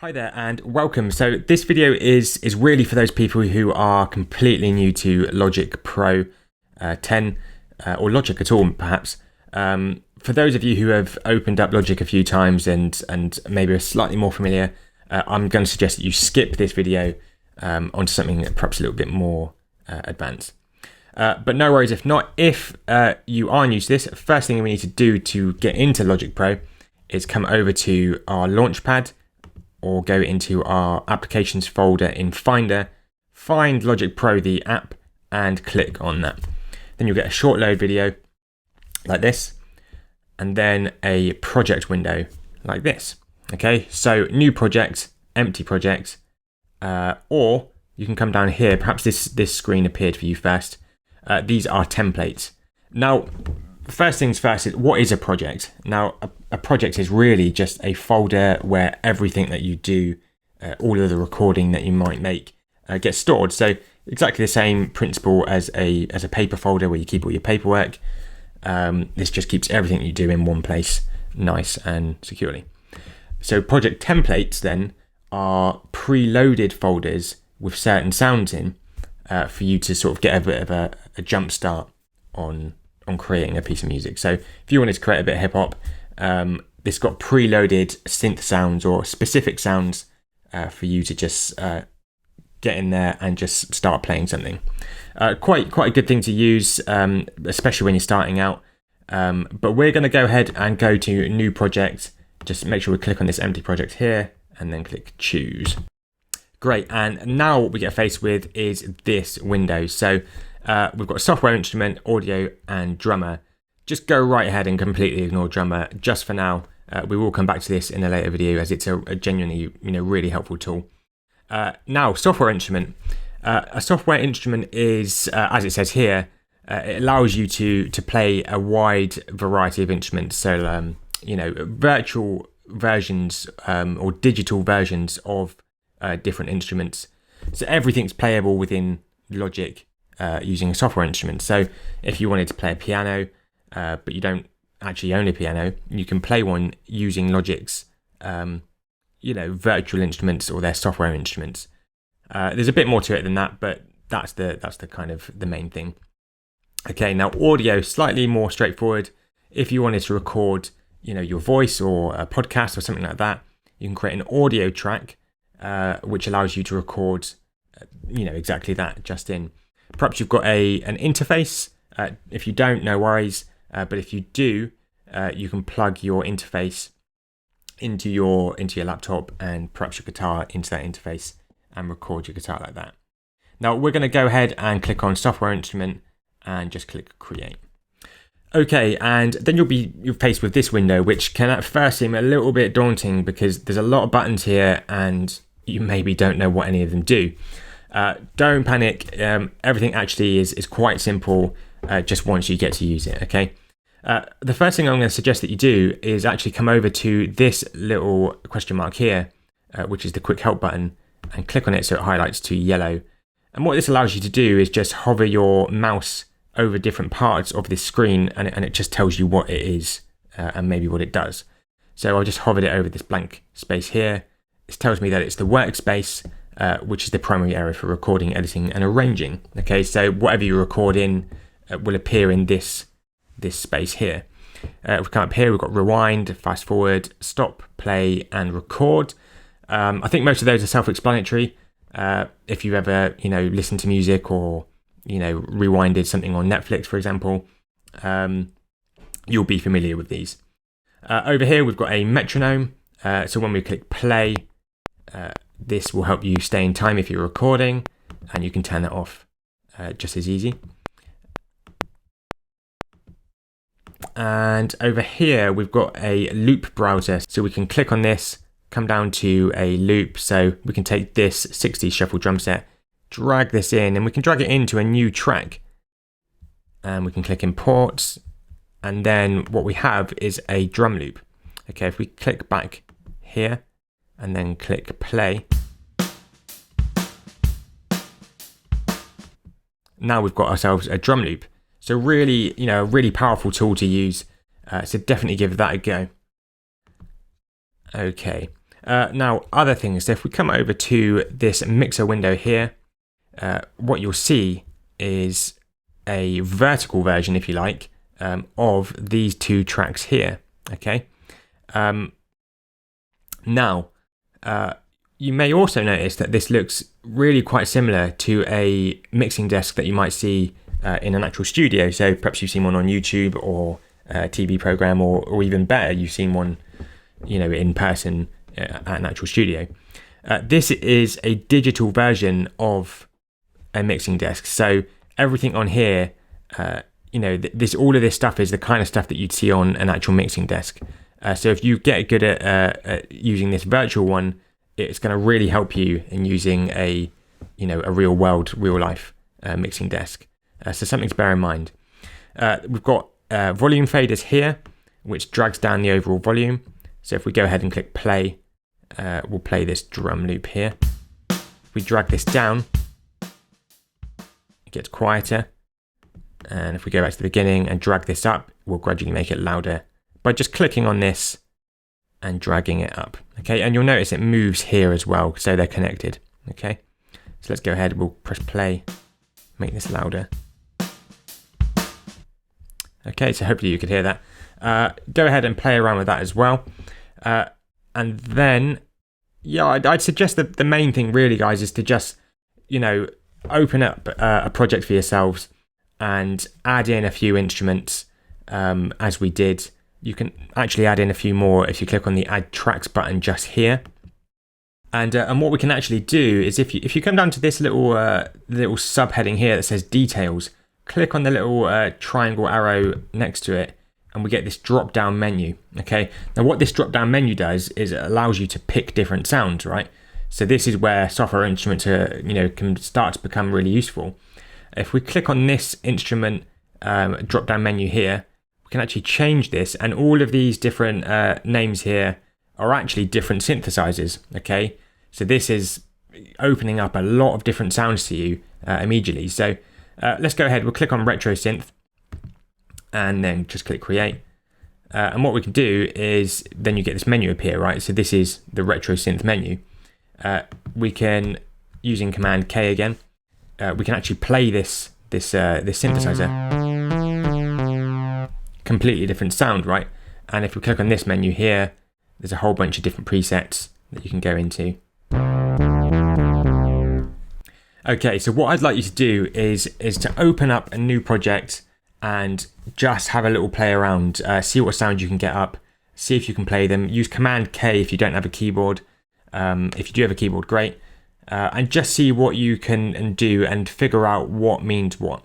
Hi there and welcome. So this video is really for those people who are completely new to Logic Pro 10 or Logic at all perhaps. For those of you who have opened up Logic a few times and maybe are slightly more familiar, I'm going to suggest that you skip this video onto something perhaps a little bit more advanced. But no worries if not. If you are new to this, first thing we need to do to get into Logic Pro is come over to our Launchpad or go into our applications folder in Finder, find Logic Pro the app and click on that. Then you'll get a short load video like this and then a project window like this. Okay, so new project, empty project, or you can come down here. Perhaps this screen appeared for you first. These are templates. Now, first things first, what is a project? Now, a project is really just a folder where everything that you do, all of the recording that you might make, gets stored. So exactly the same principle as a paper folder where you keep all your paperwork. This just keeps everything you do in one place, nice and securely. So project templates then are preloaded folders with certain sounds in for you to sort of get a bit of a jump start on creating a piece of music. So if you wanted to create a bit of hip hop, this got preloaded synth sounds or specific sounds for you to just get in there and just start playing something. Quite a good thing to use, especially when you're starting out. But we're going to go ahead and go to new project. Just make sure we click on this empty project here and then click choose. Great, and now what we get faced with is this window. So we've got software instrument, audio, and drummer. Just go right ahead and completely ignore drummer just for now. We will come back to this in a later video as it's a genuinely, really helpful tool. Now, software instrument. A software instrument is, as it says here, it allows you to play a wide variety of instruments. So, virtual versions or digital versions of different instruments. So everything's playable within Logic using a software instrument. So if you wanted to play a piano, but you don't actually own a piano, you can play one using Logic's, virtual instruments or their software instruments. There's a bit more to it than that, but that's the kind of the main thing. Okay, now audio, slightly more straightforward. If you wanted to record, your voice or a podcast or something like that, you can create an audio track, which allows you to record, exactly that just in. Perhaps you've got an interface. If you don't, no worries. But if you do, you can plug your interface into your laptop and perhaps your guitar into that interface and record your guitar like that. Now we're going to go ahead and click on software instrument and just click create. Okay, and then you're faced with this window, which can at first seem a little bit daunting because there's a lot of buttons here and you maybe don't know what any of them do. Don't panic. Everything actually is quite simple just once you get to use it, okay? The first thing I'm going to suggest that you do is actually come over to this little question mark here, which is the quick help button, and click on it so it highlights to yellow. And what this allows you to do is just hover your mouse over different parts of this screen and it just tells you what it is and maybe what it does. So I'll just hover it over this blank space here. This tells me that it's the workspace, which is the primary area for recording, editing, and arranging. Okay, so whatever you record in will appear in this space here. If we come up here, we've got rewind, fast forward, stop, play, and record. I think most of those are self-explanatory. If you've ever, listened to music or, rewinded something on Netflix, for example, you'll be familiar with these. Over here, we've got a metronome. So when we click play, this will help you stay in time if you're recording, and you can turn that off just as easy. And over here, we've got a loop browser. So we can click on this, come down to a loop. So we can take this 60s shuffle drum set, drag this in, and we can drag it into a new track. And we can click import. And then what we have is a drum loop. Okay, if we click back here and then click play, now we've got ourselves a drum loop. So really, a really powerful tool to use. So definitely give that a go. Okay, Now, other things, so if we come over to this mixer window here, what you'll see is a vertical version, if you like, of these two tracks here. Okay. Now, you may also notice that this looks really quite similar to a mixing desk that you might see in an actual studio. So perhaps you've seen one on YouTube or a TV program, or even better, you've seen one, in person at an actual studio. This is a digital version of a mixing desk. So everything on here, all of this stuff is the kind of stuff that you'd see on an actual mixing desk. So if you get good at using this virtual one, it's going to really help you in using a real world, real life mixing desk. So something to bear in mind. We've got volume faders here, which drags down the overall volume. So if we go ahead and click play, we'll play this drum loop here. If we drag this down, it gets quieter. And if we go back to the beginning and drag this up, we'll gradually make it louder by just clicking on this and dragging it up. Okay, and you'll notice it moves here as well, so they're connected. Okay, so let's go ahead, we'll press play, make this louder. Okay, so hopefully you could hear that. Go ahead and play around with that as well. And then, I'd suggest that the main thing really, guys, is to just, open up a project for yourselves and add in a few instruments as we did. You can actually add in a few more if you click on the Add Tracks button just here. And what we can actually do is if you come down to this little subheading here that says Details, click on the little triangle arrow next to it, and we get this drop-down menu. Okay. Now, what this drop-down menu does is it allows you to pick different sounds, right? So this is where software instruments can start to become really useful. If we click on this instrument drop-down menu here, we can actually change this, and all of these different names here are actually different synthesizers. Okay, so this is opening up a lot of different sounds to you immediately. So let's go ahead, we'll click on retro synth and then just click create. And what we can do is then you get this menu appear, right? So this is the retro synth menu. We can, using Command K again, we can actually play this synthesizer. Completely different sound, right? And if we click on this menu here, there's a whole bunch of different presets that you can go into. Okay, so what I'd like you to do is to open up a new project and just have a little play around, see what sound you can get up, see if you can play them. Use Command K if you don't have a keyboard. If you do have a keyboard, great. And just see what you can do and figure out what means what.